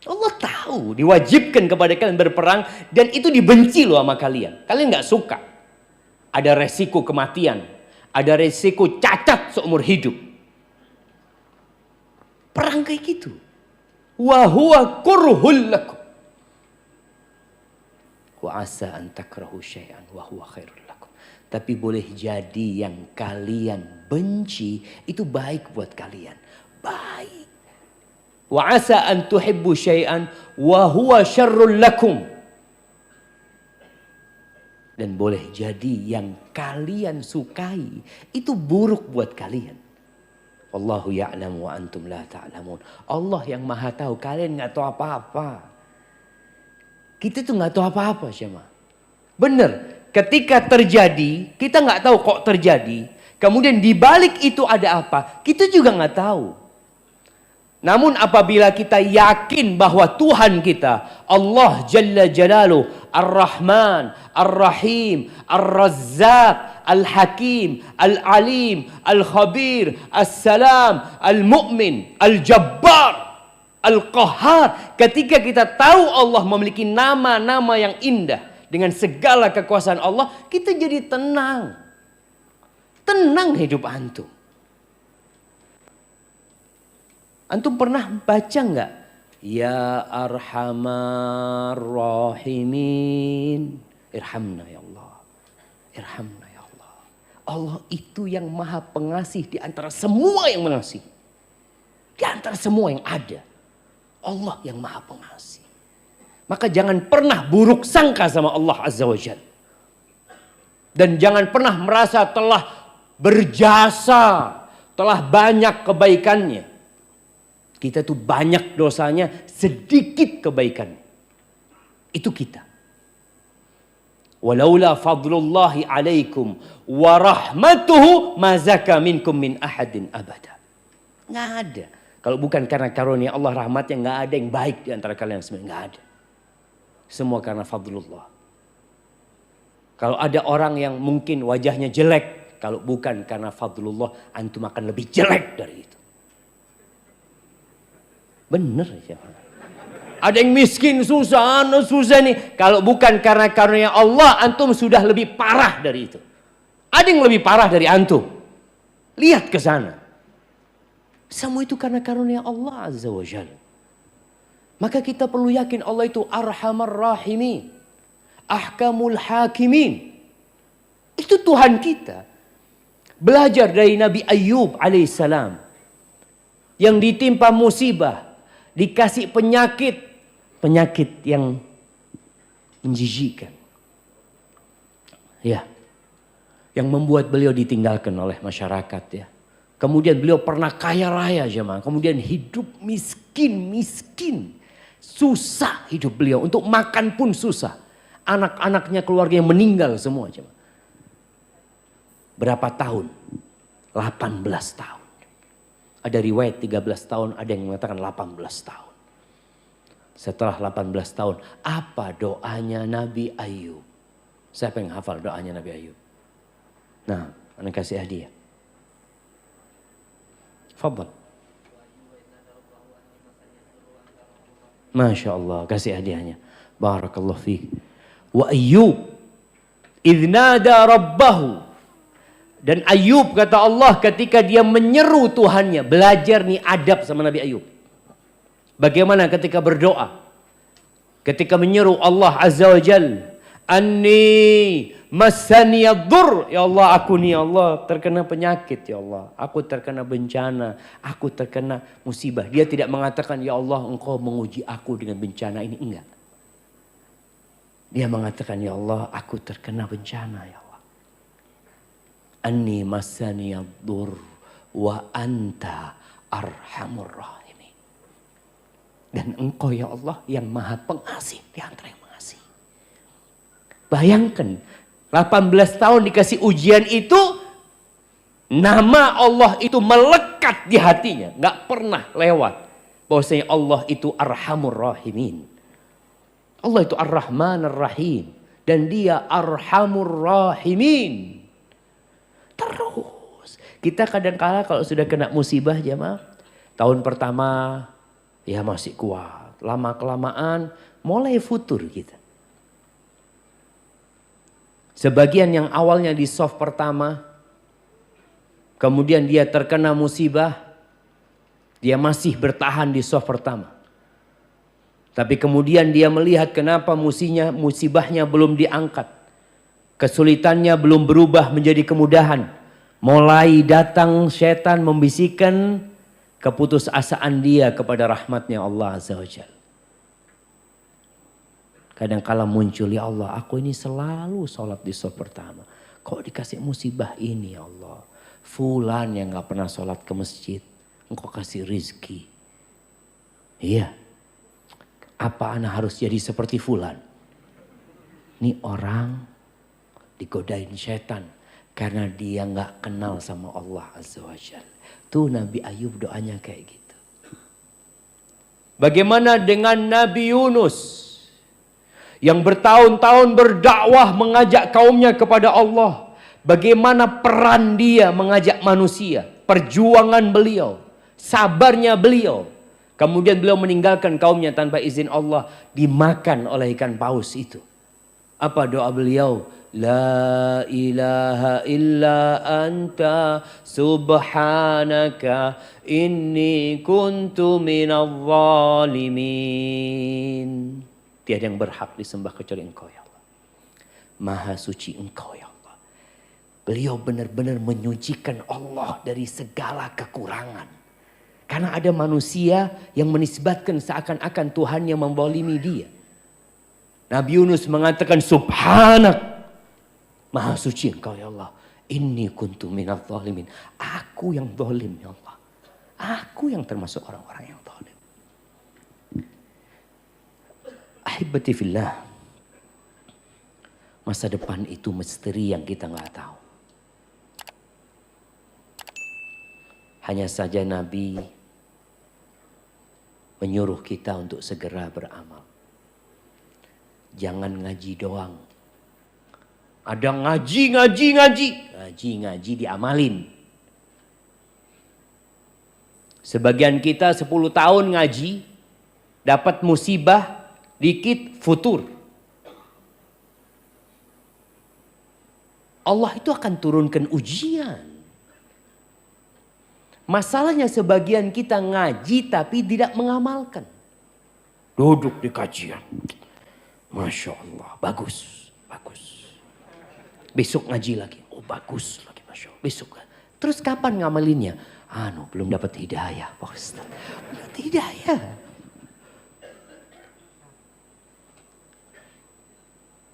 Allah tahu diwajibkan kepada kalian berperang dan itu dibenci loh sama kalian. Kalian gak suka. Ada resiko kematian. Ada resiko cacat seumur hidup. Perang kayak gitu. Wa huwa kurhul lakum. Wa asa an takrahu syai'an wa huwa khairul lakum. Tapi boleh jadi yang kalian benci itu baik buat kalian. Baik. Wa asa an tuhibbu syai'an wa huwa syarrul lakum. Dan boleh jadi yang kalian sukai itu buruk buat kalian. Wallahu ya'lamu wa antum la ta'lamun. Allah yang maha tahu, kalian gak tahu apa-apa. Kita tuh gak tahu apa-apa jemaah. Bener. Ketika terjadi, kita nggak tahu kok terjadi. Kemudian di balik itu ada apa? Kita juga nggak tahu. Namun apabila kita yakin bahwa Tuhan kita, Allah Jalla Jalaluh, Ar-Rahman, Ar-Rahim, Ar-Razzaq, Al-Hakim, Al-Alim, Al-Khabir, As-Salam, Al-Mu'min, Al-Jabbar. Al-Qahhar. Ketika kita tahu Allah memiliki nama-nama yang indah dengan segala kekuasaan Allah, kita jadi tenang. Tenang hidup antum. Antum pernah baca nggak? Ya Arhamar Rahimin, irhamna ya Allah. Irhamna ya Allah. Allah itu yang maha pengasih di antara semua yang mengasihi. Di antara semua yang ada. Allah yang maha pengasih. Maka jangan pernah buruk sangka sama Allah Azza wa Jalla. Dan jangan pernah merasa telah berjasa, telah banyak kebaikannya. Kita tuh banyak dosanya, sedikit kebaikan. Itu kita. Walaula fadlullahi alaikum wa rahmatuhu ma zaka minkum min ahadin abada. Nggak ada. Kalau bukan karena karunia Allah rahmatnya, nggak ada yang baik di antara kalian semua. Nggak ada. Semua karena fadlullah. Kalau ada orang yang mungkin wajahnya jelek, kalau bukan karena fadlullah, antum akan lebih jelek dari itu. Bener ya. Ada yang miskin, susah nih. Kalau bukan karena karunia Allah, antum sudah lebih parah dari itu. Ada yang lebih parah dari antum. Lihat ke sana. Semua itu karena karunia Allah Azza wa Jalla. Maka kita perlu yakin Allah itu Arhamar Rahimin, Ahkamul Hakimin. Itu Tuhan kita. Belajar dari Nabi Ayyub alaihissalam. Yang ditimpa musibah. Dikasih penyakit. Penyakit yang menjijikkan. Ya. Yang membuat beliau ditinggalkan oleh masyarakat ya. Kemudian beliau pernah kaya raya jemaah. Kemudian hidup miskin. Susah hidup beliau. Untuk makan pun susah. Anak-anaknya keluarganya meninggal semua jemaah. Berapa tahun? 18 tahun. Ada riwayat 13 tahun, ada yang mengatakan 18 tahun. Setelah 18 tahun, apa doanya Nabi Ayyub? Siapa yang hafal doanya Nabi Ayyub? Nah, anda kasih hadiah. Fadal. Masya Allah, kasih hadiahnya. Barakallahu fiik. Wa Ayyub idh nada rabbahu. Dan Ayub kata Allah ketika dia menyeru Tuhannya. Belajar nih adab sama Nabi Ayub. Bagaimana ketika berdoa. Ketika menyeru Allah Azza wa Jal. Anni masaniyadur. Ya Allah, aku nih ya Allah terkena penyakit ya Allah. Aku terkena bencana. Aku terkena musibah. Dia tidak mengatakan ya Allah engkau menguji aku dengan bencana ini. Enggak. Dia mengatakan ya Allah aku terkena bencana ya Allah. Anni masaniyadur wa anta arhamur rahimin. Dan engkau ya Allah yang maha pengasih di antara yang mengasihi. Bayangkan 18 tahun dikasih ujian itu, nama Allah itu melekat di hatinya, nggak pernah lewat. Bahwasanya Allah itu arhamur rahimin. Allah itu ar-Rahman ar-Rahim dan dia arhamur rahimin. Terus kita kadang-kala kalau sudah kena musibah jemaah, tahun pertama ya masih kuat, lama-kelamaan mulai futur kita. Sebagian yang awalnya di soft pertama, kemudian dia terkena musibah, dia masih bertahan di soft pertama. Tapi kemudian dia melihat kenapa musibahnya belum diangkat. Kesulitannya belum berubah menjadi kemudahan. Mulai datang setan membisikkan keputusasaan dia kepada rahmatnya Allah Azza wa Jalla. Kadang-kala muncul, ya Allah aku ini selalu sholat di shaf pertama. Kok dikasih musibah ini ya Allah. Fulan yang gak pernah sholat ke masjid. Engkau kasih rizki. Iya. Apa ana harus jadi seperti fulan? Ini orang digodain setan karena dia nggak kenal sama Allah Azza wa Jalla. Tuh Nabi Ayub doanya kayak gitu. Bagaimana dengan Nabi Yunus yang bertahun-tahun berdakwah mengajak kaumnya kepada Allah? Bagaimana peran dia mengajak manusia, perjuangan beliau, sabarnya beliau. Kemudian beliau meninggalkan kaumnya tanpa izin Allah, dimakan oleh ikan paus itu. Apa doa beliau? La ilaha illa anta subhanaka inni kuntu minadh zalimin. Tiada yang berhak disembah kecuali Engkau ya Allah. Maha suci Engkau ya Allah. Beliau benar-benar menyucikan Allah dari segala kekurangan. Karena ada manusia yang menisbatkan seakan-akan Tuhan yang membolimi dia. Nabi Yunus mengatakan subhanak. Maha suci Engkau ya Allah. Inni kuntu minadh zalimin. Aku yang zalim ya Allah. Aku yang termasuk orang-orang yang zalim. Ahibati fillah. Masa depan itu misteri yang kita nggak tahu. Hanya saja Nabi menyuruh kita untuk segera beramal. Jangan ngaji doang. Ada ngaji diamalin. Sebagian kita 10 tahun ngaji, dapat musibah, dikit futur. Allah itu akan turunkan ujian. Masalahnya sebagian kita ngaji tapi tidak mengamalkan. Duduk di kajian. Masya Allah, bagus. Besok ngaji lagi. Oh bagus lagi, Masya Allah. Besok. Terus kapan ngamalinnya? Belum dapat hidayah, Pak Ustaz. Belum dapat hidayah.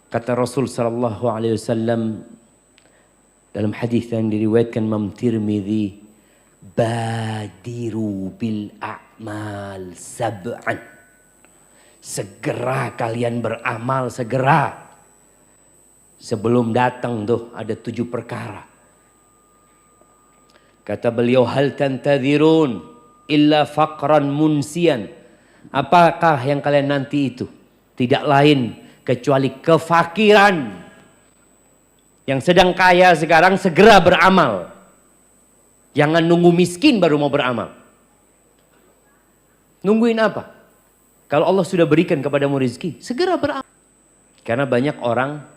Kata Rasul sallallahu alaihi wasallam dalam hadis yang diriwayatkan Imam Tirmidzi, badiru bil a'mal sab'an. Segera kalian beramal, segera. Sebelum datang tuh ada 7 perkara. Kata beliau, hal tantadhirun illa faqran munsian. Apakah yang kalian nanti itu? Tidak lain kecuali kefakiran. Yang sedang kaya sekarang segera beramal. Jangan nunggu miskin baru mau beramal. Nungguin apa? Kalau Allah sudah berikan kepadamu rezeki, segera beramal. Karena banyak orang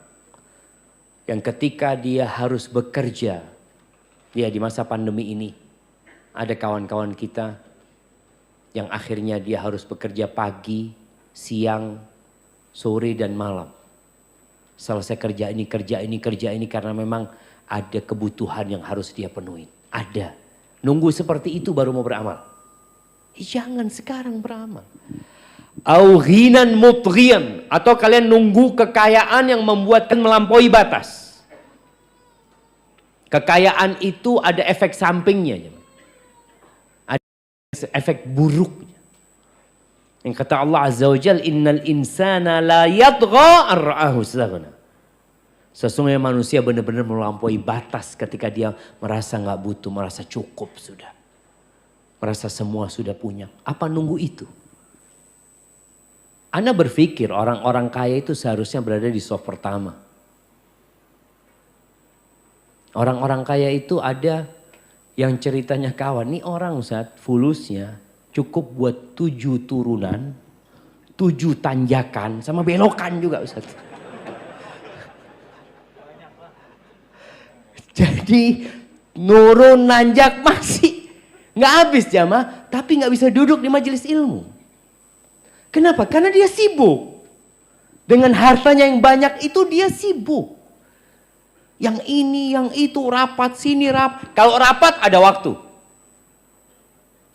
yang ketika dia harus bekerja, dia di masa pandemi ini, ada kawan-kawan kita yang akhirnya dia harus bekerja pagi, siang, sore dan malam. Selesai kerja ini karena memang ada kebutuhan yang harus dia penuhi. Ada. Nunggu seperti itu baru mau beramal. Jangan sekarang beramal. Au ghinan mutghiyan, atau kalian nunggu kekayaan yang membuatkan melampaui batas. Kekayaan itu ada efek sampingnya. Ada efek buruknya. Yang kata Allah Azza wa Jalla, innal insana la yatgha ar-ra'ahu istaghna. Sesungguhnya manusia benar-benar melampaui batas ketika dia merasa nggak butuh, merasa cukup sudah. Merasa semua sudah punya. Apa nunggu itu? Anda berpikir orang-orang kaya itu seharusnya berada di soft pertama. Orang-orang kaya itu ada yang ceritanya kawan. Nih orang Ustaz, fulusnya cukup buat 7 turunan, 7 tanjakan, sama belokan juga Ustaz. Jadi nurun nanjak masih nggak habis jamaah, tapi nggak bisa duduk di majelis ilmu. Kenapa? Karena dia sibuk. Dengan hartanya yang banyak itu dia sibuk. Yang ini, yang itu, rapat sini, rapat. Kalau rapat ada waktu.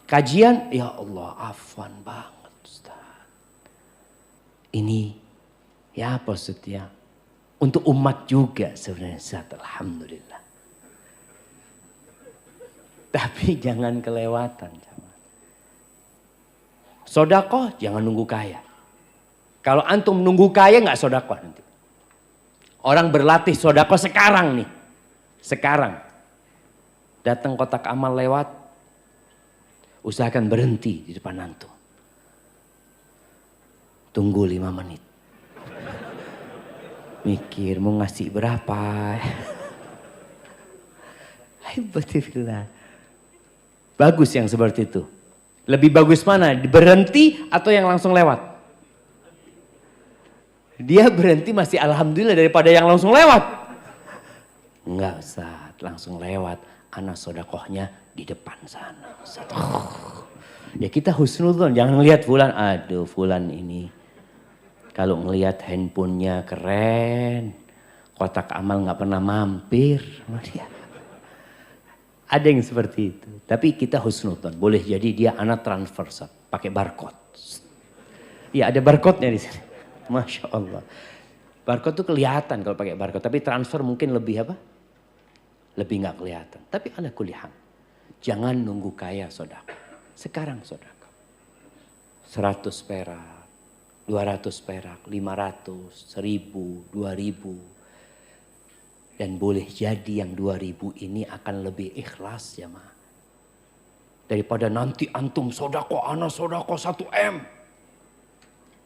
Kajian, ya Allah, afwan banget Ustaz. Ini, ya apa maksudnya? Untuk umat juga sebenarnya Ustaz, alhamdulillah. Tapi jangan kelewatan. Sodakoh jangan nunggu kaya. Kalau antum nunggu kaya nggak sodakoh nanti. Orang berlatih sodakoh sekarang nih. Sekarang. Datang kotak amal lewat. Usahakan berhenti di depan antum. Tunggu 5 menit. Mikir mau ngasih berapa. Hebatifillah. Bagus yang seperti itu. Lebih bagus mana? Berhenti atau yang langsung lewat? Dia berhenti masih alhamdulillah daripada yang langsung lewat. Enggak Ustaz, langsung lewat. Ana sodakohnya di depan sana. Ya kita husnudzon, jangan ngelihat fulan. Aduh fulan ini. Kalau ngelihat handphonenya keren. Kotak amal gak pernah mampir. Ada yang seperti itu. Tapi kita husnudzon. Boleh jadi dia anak transfer pakai barcode. Iya ada barcode-nya di sini. Masya Allah. Barcode tuh kelihatan kalau pakai barcode. Tapi transfer mungkin lebih apa? Lebih nggak kelihatan. Tapi ala kulihan. Jangan nunggu kaya sodako. Sekarang sodako. 100 perak. 200 perak. 500. 1000. 2000. Dan boleh jadi yang 2000 ini akan lebih ikhlas ya ma. Daripada nanti antum sodako. Ana sodako 1M.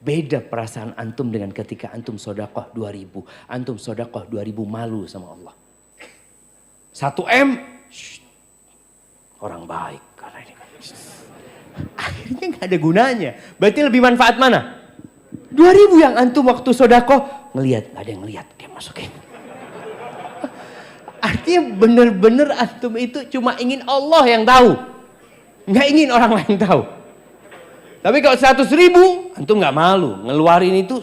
Beda perasaan antum dengan ketika antum sodakoh 2000. Antum sodakoh 2000 malu sama Allah. 1M. Orang baik. Karena ini. Akhirnya gak ada gunanya. Berarti lebih manfaat mana? 2000 yang antum waktu sodakoh. Ngelihat. Gak ada yang ngelihat. Dia masukin. Artinya benar-benar antum itu cuma ingin Allah yang tahu. Gak ingin orang lain tahu. Tapi kalau 100.000, antum nggak malu ngeluarin itu.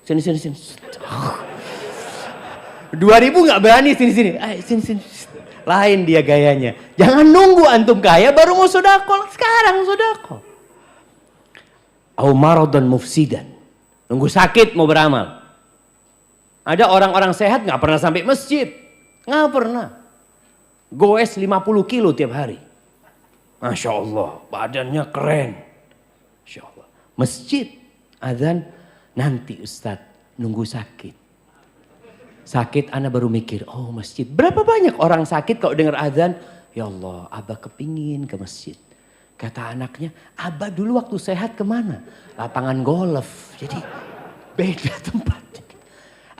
Sini. 2.000 nggak berani sini. Sini. Lain dia gayanya. Jangan nunggu antum kaya baru mau sodako. Sekarang sodako. Au maradan mufsidan. Nunggu sakit mau beramal. Ada orang-orang sehat nggak pernah sampai masjid. Nggak pernah. Goes 50 kilo tiap hari. Masya Allah, badannya keren. Masjid, azan, nanti Ustadz nunggu sakit. Sakit anak baru mikir, oh masjid. Berapa banyak orang sakit kalau dengar azan? Ya Allah, Abah kepingin ke masjid. Kata anaknya, Abah dulu waktu sehat kemana? Lapangan golf. Jadi beda tempat.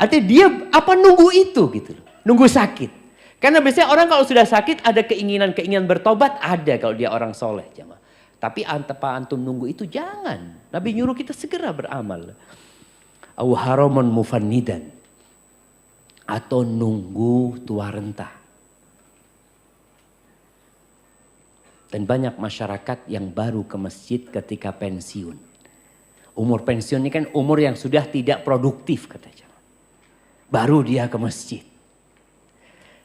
Artinya dia apa nunggu itu gitu loh. Nunggu sakit. Karena biasanya orang kalau sudah sakit ada keinginan bertobat. Ada kalau dia orang soleh jamaah. Tapi antum nunggu itu jangan. Nabi nyuruh kita segera beramal. Au haraman mufannidan. Atau nunggu tua renta. Dan banyak masyarakat yang baru ke masjid ketika pensiun. Umur pensiun ini kan umur yang sudah tidak produktif katanya. Baru dia ke masjid.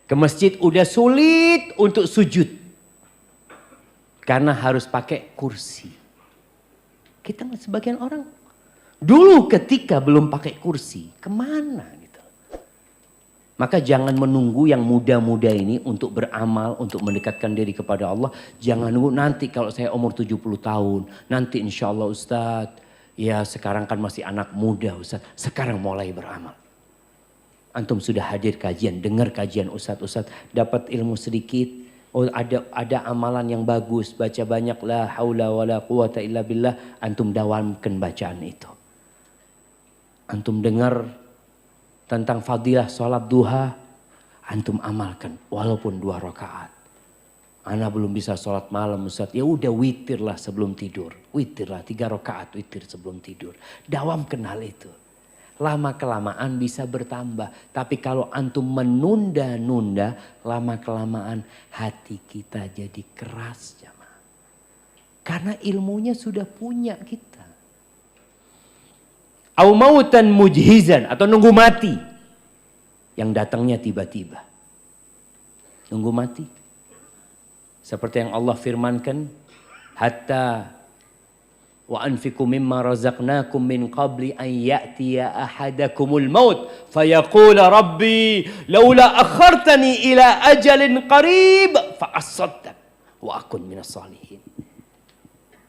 Ke masjid udah sulit untuk sujud. Karena harus pakai kursi. Kita sebagian orang dulu ketika belum pakai kursi, kemana gitu. Maka jangan menunggu yang muda-muda ini untuk beramal, untuk mendekatkan diri kepada Allah. Jangan nunggu nanti kalau saya umur 70 tahun, nanti insya Allah Ustadz, ya sekarang kan masih anak muda Ustadz, sekarang mulai beramal. Antum sudah hadir kajian, dengar kajian Ustadz, dapat ilmu sedikit. Oh ada amalan yang bagus, baca banyak la haula wala quwata illa billah, antum dawamkan bacaan itu. Antum dengar tentang fadilah sholat duha, antum amalkan walaupun 2 rakaat. Ana belum bisa sholat malam Ustaz, ya udah witirlah sebelum tidur. Witirlah 3 rakaat witir sebelum tidur. Dawamkan hal itu. Lama kelamaan bisa bertambah. Tapi kalau antum menunda-nunda, lama kelamaan hati kita jadi keras jamaah. Karena ilmunya sudah punya kita. Au mautan mujhizan, atau nunggu mati. Yang datangnya tiba-tiba. Nunggu mati. Seperti yang Allah firmankan, hatta wa anfiqu mimma razaqnakum min qabli an ya'tiya ahadakumul maut fayaqula rabbi laula akhartani ila ajalin qarib fa asaddaq wa akun minas salihin.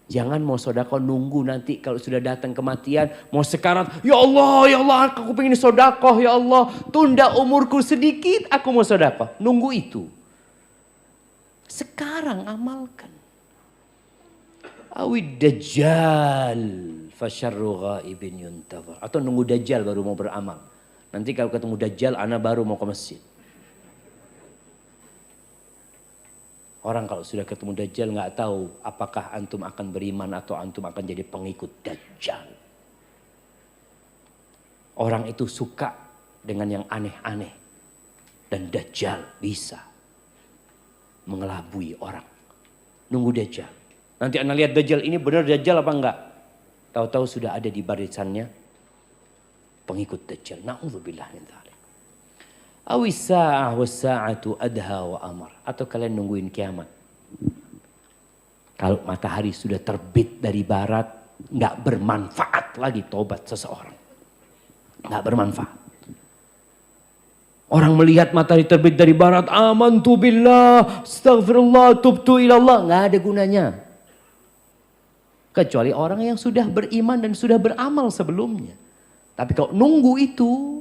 Jangan mau sedekah nunggu nanti kalau sudah datang kematian mau sekarat, ya Allah aku pengen sedekah, ya Allah tunda umurku sedikit aku mau sedekah. Nunggu itu. Sekarang amalkan. Awid dajjal fasyarru ghaibin yuntazar. Atau nunggu dajjal baru mau beramal. Nanti kalau ketemu dajjal ana baru mau ke masjid. Orang kalau sudah ketemu Dajjal nggak tahu apakah antum akan beriman atau antum akan jadi pengikut Dajjal. Orang itu suka dengan yang aneh-aneh. Dan Dajjal bisa mengelabui orang. Nunggu Dajjal. Nanti anda lihat Dajjal ini benar Dajjal apa enggak? Tahu-tahu sudah ada di barisannya pengikut Dajjal. Na'udzubillah min dzalik. Awis sa'ah was sa'atu adha wa amar. Atau kalian nungguin kiamat. Kalau matahari sudah terbit dari barat, nggak bermanfaat lagi tobat seseorang. Nggak bermanfaat. Orang melihat matahari terbit dari barat, amantu billah, astaghfirullah, tubtu ilallah, nggak ada gunanya. Kecuali orang yang sudah beriman dan sudah beramal sebelumnya. Tapi kalau nunggu itu,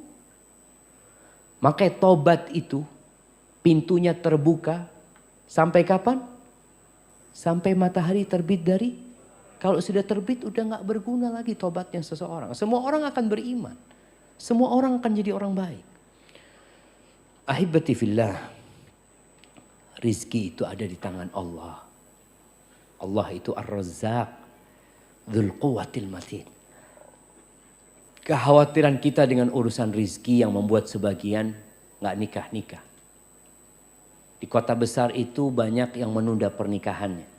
maka tobat itu pintunya terbuka sampai kapan? Sampai matahari terbit dari, kalau sudah terbit udah nggak berguna lagi tobatnya seseorang. Semua orang akan beriman. Semua orang akan jadi orang baik. Ahibati fillah, rizki itu ada di tangan Allah. Allah itu Ar-Razzaq, Dzul Quwwatil Matin. Kekhawatiran kita dengan urusan rizki yang membuat sebagian nggak nikah-nikah. Di kota besar itu banyak yang menunda pernikahannya.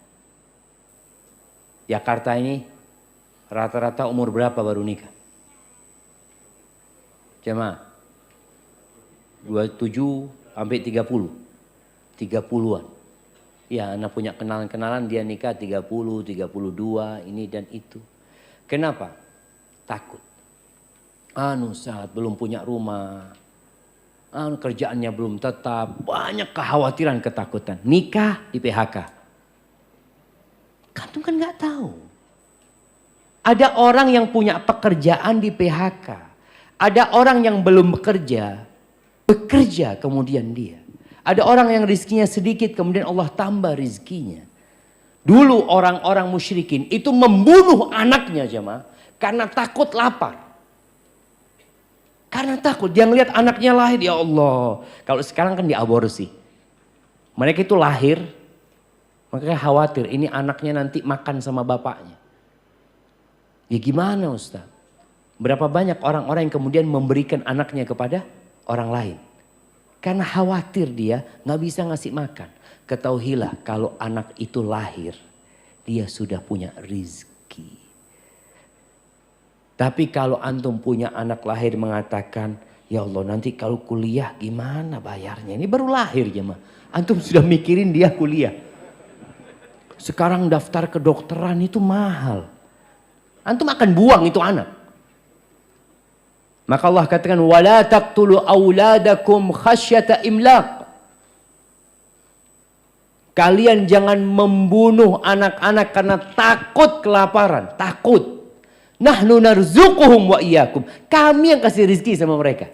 Jakarta ini rata-rata umur berapa baru nikah? Jemaah. 27 sampai 30. 30-an. Ya, anak punya kenalan-kenalan dia nikah 30, 32, ini dan itu. Kenapa? Takut. Saat belum punya rumah. Kerjaannya belum tetap. Banyak kekhawatiran, ketakutan. Nikah di PHK. Kantum kan nggak tahu. Ada orang yang punya pekerjaan di PHK. Ada orang yang belum bekerja kemudian dia. Ada orang yang rizkinya sedikit kemudian Allah tambah rizkinya. Dulu orang-orang musyrikin itu membunuh anaknya jemaah karena takut lapar. Karena takut dia ngelihat anaknya lahir, ya Allah. Kalau sekarang kan diaborsi. Mereka itu lahir, makanya khawatir ini anaknya nanti makan sama bapaknya. Ya gimana Ustaz? Berapa banyak orang-orang yang kemudian memberikan anaknya kepada orang lain. Karena khawatir dia nggak bisa ngasih makan. Ketahuilah kalau anak itu lahir, dia sudah punya rizki. Tapi kalau antum punya anak lahir mengatakan, ya Allah nanti kalau kuliah gimana bayarnya? Ini baru lahir jemaah. Antum sudah mikirin dia kuliah. Sekarang daftar kedokteran itu mahal. Antum akan buang itu anak. Maka Allah katakan wala taqtulu auladakum khasyata imlaq. Kalian jangan membunuh anak-anak karena takut kelaparan, takut. Nahnu narzuquhum wa iyyakum. Kami yang kasih rezeki sama mereka.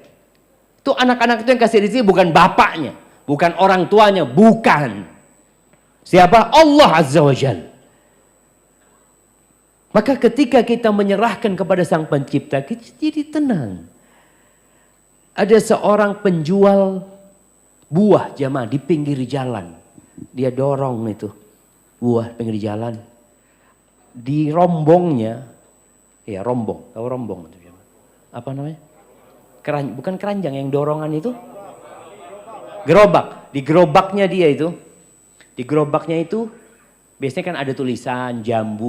Tuh anak-anak itu yang kasih rezeki bukan bapaknya, bukan orang tuanya, bukan. Siapa? Allah Azza wa Jalla. Maka ketika kita menyerahkan kepada Sang Pencipta, kita jadi tenang. Ada seorang penjual buah jamaah di pinggir jalan. Dia dorong itu buah pinggir jalan. Di rombongnya, ya rombong, tahu rombong itu apa namanya? Bukan keranjang yang dorongan itu? Gerobak. Di gerobaknya dia itu, di gerobaknya itu biasanya kan ada tulisan jambu.